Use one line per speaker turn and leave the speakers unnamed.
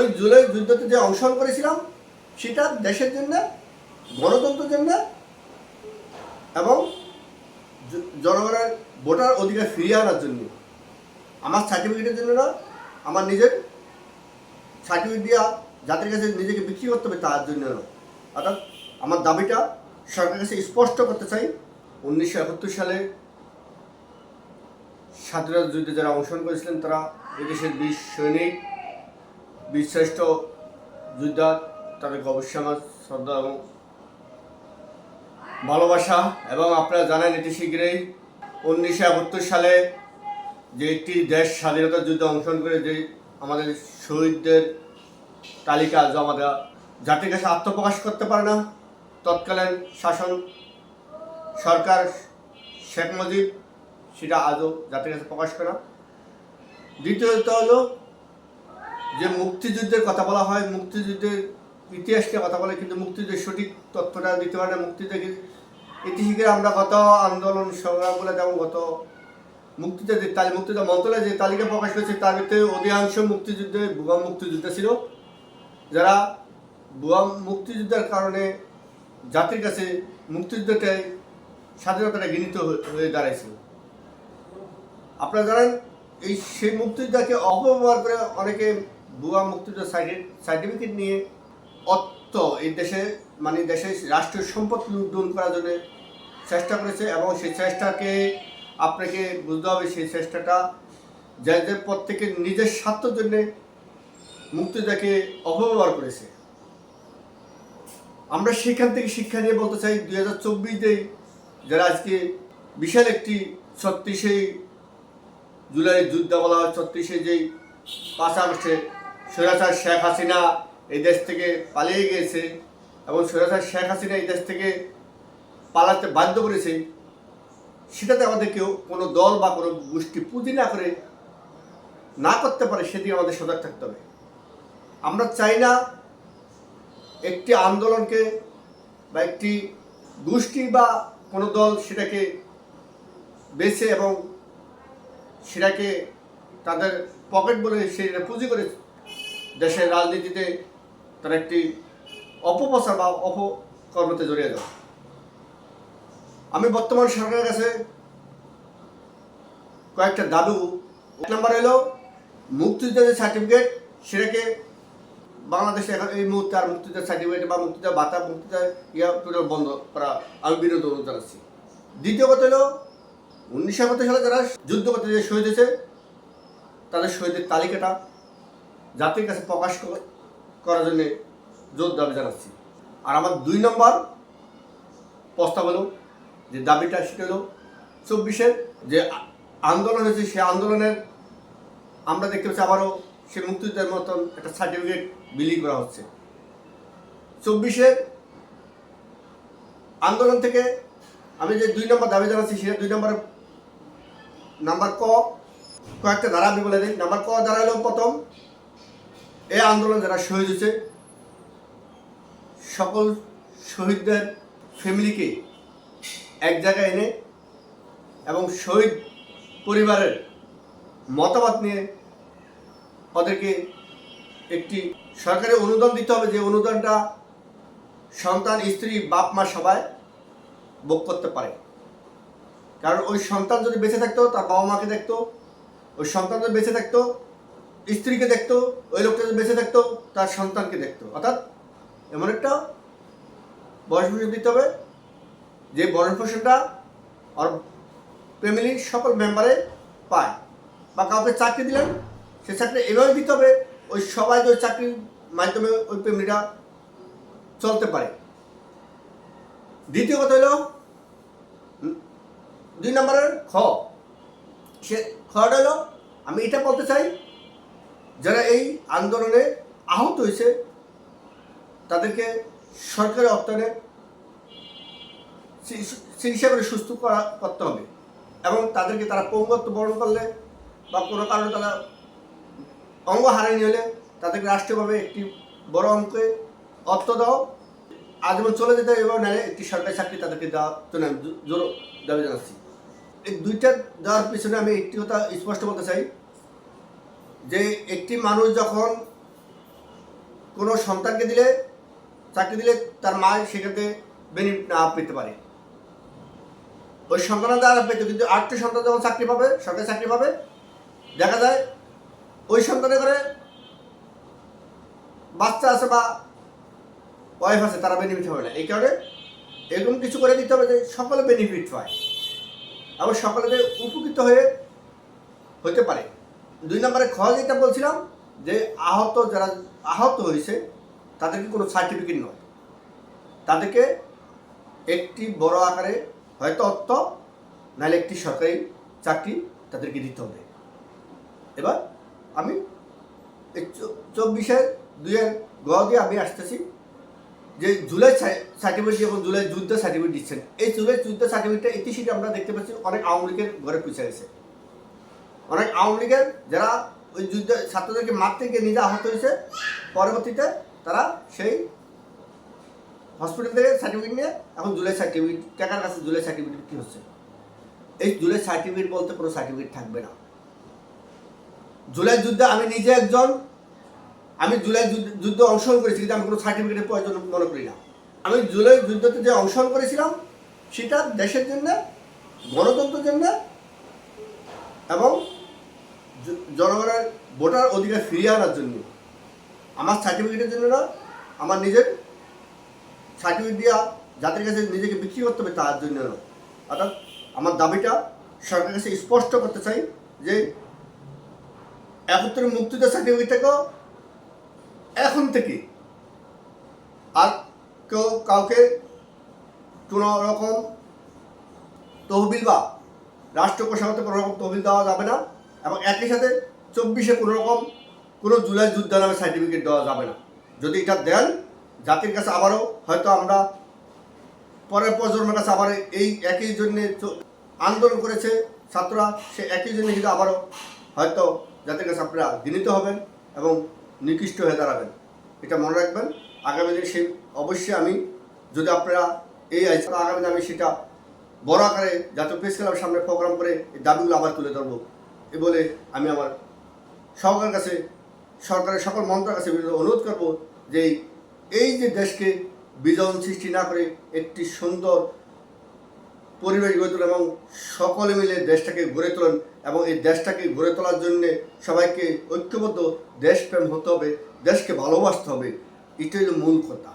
আমি জুলাই যুদ্ধতে যে অংশগ্রহণ করেছিলাম সেটা দেশের জন্য, গণতন্ত্রের জন্য এবং জনগণের ভোটার অধিকার ফিরিয়ে আনার জন্য। আমার সার্টিফিকেটের জন্য না, আমার নিজের সার্টিফিকেট দিয়া জাতির কাছে নিজেকে বিক্রি করতে হবে তার জন্য না। অর্থাৎ আমার দাবিটা সরকারের কাছে স্পষ্ট করতে চাই। 1971 সালে স্বাধীনতা যুদ্ধে যারা অংশগ্রহণ করেছিলেন তারা এদেশের বীর সৈনিক, বীরশ্রেষ্ঠ যোদ্ধা, তাদেরকে অবশ্যই আমার শ্রদ্ধা এবং ভালোবাসা। এবং আপনারা জানেন এটি শীঘ্রই 1971 সালে যে একটি দেশ স্বাধীনতা যুদ্ধে অংশগ্রহণ করে যে আমাদের শহীদদের তালিকা জমা দেওয়া, জাতির কাছে আত্মপ্রকাশ করতে পারে না তৎকালীন শাসন সরকার শেখ মুজিব, সেটা আজও জাতির কাছে প্রকাশ করা। দ্বিতীয়ত হলো যে মুক্তিযুদ্ধের কথা বলা হয়, মুক্তিযুদ্ধের ইতিহাস নিয়ে কথা বলে, কিন্তু মুক্তিযুদ্ধের সঠিক তথ্যটা দিতে পারে না। মুক্তিযুদ্ধের ইতিহাসে আমরা গত আন্দোলন সংগ্রামগুলো যেমন গত মুক্তিযুদ্ধ মন্ত্রণালয় যে তালিকা প্রকাশ করেছে তার ভিতরে অধিকাংশ মুক্তিযুদ্ধে ভুয়া মুক্তিযুদ্ধ ছিল, যারা ভুয়া মুক্তিযুদ্ধের কারণে জাতির কাছে মুক্তিযুদ্ধটাই স্বাধীনতাটা ঘৃণিত হয়ে দাঁড়াইছিল। আপনারা জানেন সেই মুক্তিযোদ্ধাকে অপব্যবহার করে অনেকে ভুয়া মুক্তিযুদ্ধ সার্টিফিকেট নিয়ে অর্থ এই দেশে দেশের রাষ্ট্রীয় সম্পদ লুণ্ঠন করার জন্য চেষ্টা করেছে। এবং সেই চেষ্টাকে আপনাকে বুঝতে হবে, সেই চেষ্টাটা যাদের প্রত্যেকে নিজের স্বার্থের জন্য মুক্তিযোদ্ধাকে অপব্যবহার করেছে। আমরা সেখান থেকে শিক্ষা নিয়ে বলতে চাই 2024 যারা আজকে বিশাল একটি 36শে জুলাই যুদ্ধ বলা হয়, 36শে যেই 5 আগস্টে স্বৈরাচার শেখ হাসিনা এই দেশ থেকে পালিয়ে গিয়েছে এবং স্বৈরাচার শেখ হাসিনা এই দেশ থেকে পালাতে বাধ্য করেছে, সেটাতে আমাদের কেউ কোনো দল বা কোনো গোষ্ঠী পুঁজি না করে না করতে পারে, সেদিকে আমাদের সজাগ থাকতে হবে। আমরা চাই না একটি আন্দোলনকে বা একটি গোষ্ঠী বা কোনো দল সেটাকে বেছে এবং সেটাকে তাদের পকেট বলে সেটা পুঁজি করে দেশের রাজনীতিতে তারা একটি অপপ্রচার বা অপকর্মতে জড়িয়ে যায়। আমি বর্তমান সরকারের কাছে কয়েকটা দাবি। 1 নম্বর হলো মুক্তিযুদ্ধের সার্টিফিকেট, সেটাকে বাংলাদেশে এখন এই মুহূর্তে আর মুক্তিযুদ্ধের সার্টিফিকেট বা মুক্তিযুদ্ধের বাতা মুক্তিযুদ্ধের বন্ধ করা আমি বিরোধ অনুরোধ জানাচ্ছি। দ্বিতীয় কথা হলো 1971 সালে যারা যুদ্ধ করতে যে শহীদ হয়েছে তাদের শহীদের তালিকাটা জাতির কাছে প্রকাশ করার জন্য জোর দাবি জানাচ্ছি। আর আমার 2 নম্বর প্রস্তাব হলো যে দাবিটা, সেটা হলো 24-এর যে আন্দোলন হয়েছে সেই আন্দোলনের আমরা দেখতে পাচ্ছি আবারও সে মুক্তিযুদ্ধের মতন একটা সার্টিফিকেট বিলি করা হচ্ছে। 24-এর আন্দোলন থেকে আমি যে 2 নম্বর দাবি জানাচ্ছি সেটা 2 নাম্বার কয়েকটা ধারা আমি বলে দিই। নাম্বার ধারা হলো প্রথম, এই আন্দোলন যারা শহীদ হয়েছে সকল শহীদদের ফ্যামিলিকে এক জায়গায় এনে এবং শহীদ পরিবারের মতামত নিয়ে ওদেরকে একটি সরকারি অনুদান দিতে হবে, যে অনুদানটা সন্তান, স্ত্রী, বাপ মা সবাই ভোগ করতে পারে। কারণ ওই সন্তান যদি বেঁচে থাকতো তার বাবা মাকে দেখতো, ওই সন্তান যদি বেঁচে থাকতো স্ত্রীকে দেখতো, ওই লোকটা যদি বেঁচে থাকতো তার সন্তানকে দেখতো। অর্থাৎ এমন একটা বয়সভূষণ দিতে হবে যে বয়সভূষণটা আর ফ্যামিলির সকল মেম্বারে পায়। বা কাউকে চাকরি দিলেন, সে চাকরি এভাবে দিতে হবে ওই সবাই ওই চাকরির মাধ্যমে ওই ফ্যামিলিটা চলতে পারে। দ্বিতীয় কথা হলো 2 নম্বরের সে খটা হলো আমি এটা বলতে চাই যারা এই আন্দোলনে আহত হয়েছে তাদেরকে সরকারি অর্থায়নে চিকিৎসা করে সুস্থ করতে হবে এবং তাদেরকে তারা পঙ্গুত্ব বরণ করলে বা কোনো কারণে তারা অঙ্গ হারানি হলে তাদেরকে রাষ্ট্রীয়ভাবে একটি বড় অঙ্কে অর্থ দাও, আজীবন চলে যেতে এবং নাহলে একটি সরকারি চাকরি তাদেরকে দেওয়ার জন্য আমি জোর দাবি জানাচ্ছি। এই 2টা দেওয়ার পিছনে আমি একটি কথা স্পষ্ট বলতে চাই যে একটি মানুষ যখন কোনো সন্তানকে দিলে চাকরি দিলে তার মা সেক্ষেত্রে বেনিফিট না পেতে পারে, ওই সন্তানের দ্বারা পেত, কিন্তু আরেকটি সন্তান যখন চাকরি পাবে, সরকারি চাকরি পাবে, দেখা যায় ওই সন্তানের ঘরে বাচ্চা আছে বা ওয়াইফ আছে, তারা বেনিফিট হবে না। এই কারণে এরকম কিছু করে দিতে হবে যে সকলে বেনিফিট পায় এবং সকলে উপকৃত হতে পারে। 2 নম্বরে খ যেটা বলছিলাম যে যারা আহত হয়েছে তাদেরকে কোনো সার্টিফিকেট নয়, তাদেরকে একটি বড় আকারে হয়তো অর্থ নাহলে একটি সরকারি চাকরি তাদেরকে দিতে হবে। এবার আমি 24/2 গ দিয়ে আমি আসতেছি যে জুলাই সার্টিফিকেট এবং জুলাই যুদ্ধ সার্টিফিকেট দিচ্ছেন। এই জুলাই যুদ্ধ সার্টিফিকেটটা ইতিহাসে আমরা দেখতে পাচ্ছি অনেক আওয়ামী লীগের ঘরে পৌঁছে গেছে। অনেক আওয়ামী লীগের যারা ওই যুদ্ধ ছাত্রদেরকে মারতে গিয়ে নিজে আহত হয়েছে, পরবর্তীতে তারা সেই হসপিটাল থেকে সার্টিফিকেট নিয়ে এখন জুলাই সার্টিফিকেট টাকার কাছে জুলাই সার্টিফিকেট কী হচ্ছে? এই জুলাই সার্টিফিকেট বলতে কোনো সার্টিফিকেট থাকবে না। জুলাই যুদ্ধে আমি নিজে আমি জুলাই যুদ্ধে অংশগ্রহণ করেছি, কিন্তু আমি কোনো সার্টিফিকেটের প্রয়োজন মনে করি না। আমি জুলাই যুদ্ধতে যে অংশগ্রহণ করেছিলাম সেটা দেশের জন্য, গণতন্ত্রের জন্য এবং জনগণের ভোটার অধিকার ফিরিয়ে আনার জন্য। আমার সার্টিফিকেটের জন্য না, আমার নিজের সার্টিফিকেট দিয়া জাতির কাছে নিজেকে বিক্রি করতে হবে তার জন্য না। অর্থাৎ আমার দাবিটা সরকারের কাছে স্পষ্ট করতে চাই যে 71 মুক্তিযুদ্ধ সার্টিফিকেটটাকেও এখন থেকে আর কাউকে কোনো রকম তহবিল বা রাষ্ট্র কোষাগত কোনো রকম তহবিল দেওয়া যাবে না, এবং একই সাথে 24-এ কোনো জুলাই যুদ্ধ নামে সার্টিফিকেট দেওয়া যাবে না। যদি এটা দেন, জাতির কাছে আবারও হয়তো আমরা পরের প্রজন্মের কাছে আবার এই একই জন্যে আন্দোলন করেছে ছাত্ররা, সে একই জন্য কিন্তু আবারও হয়তো জাতির কাছে আপনারা ঘৃণিত হবেন এবং নিকৃষ্ট হয়ে দাঁড়াবেন। এটা মনে রাখবেন। আগামী দিনে সেই অবশ্যই আমি যদি আপনারা আগামী দিনে আমি সেটা বড় আকারে জাতীয় প্রেস ক্লাবের সামনে প্রোগ্রাম করে এই দাবিগুলো আবার তুলে ধরবো। এ বলে আমি আমার সরকারের সকল মন্ত্রীর কাছে অনুরোধ করবো যে এই যে দেশকে বিজন সৃষ্টি না করে একটি সুন্দর পরিবেশ গড়ে তোলেন এবং সকলে মিলে দেশটাকে গড়ে তোলেন, এবং এই দেশটাকে গড়ে তোলার জন্যে সবাইকে ঐক্যবদ্ধ দেশপ্রেম হতে হবে, দেশকে ভালোবাসতে হবে। এটাই হলো মূল কথা।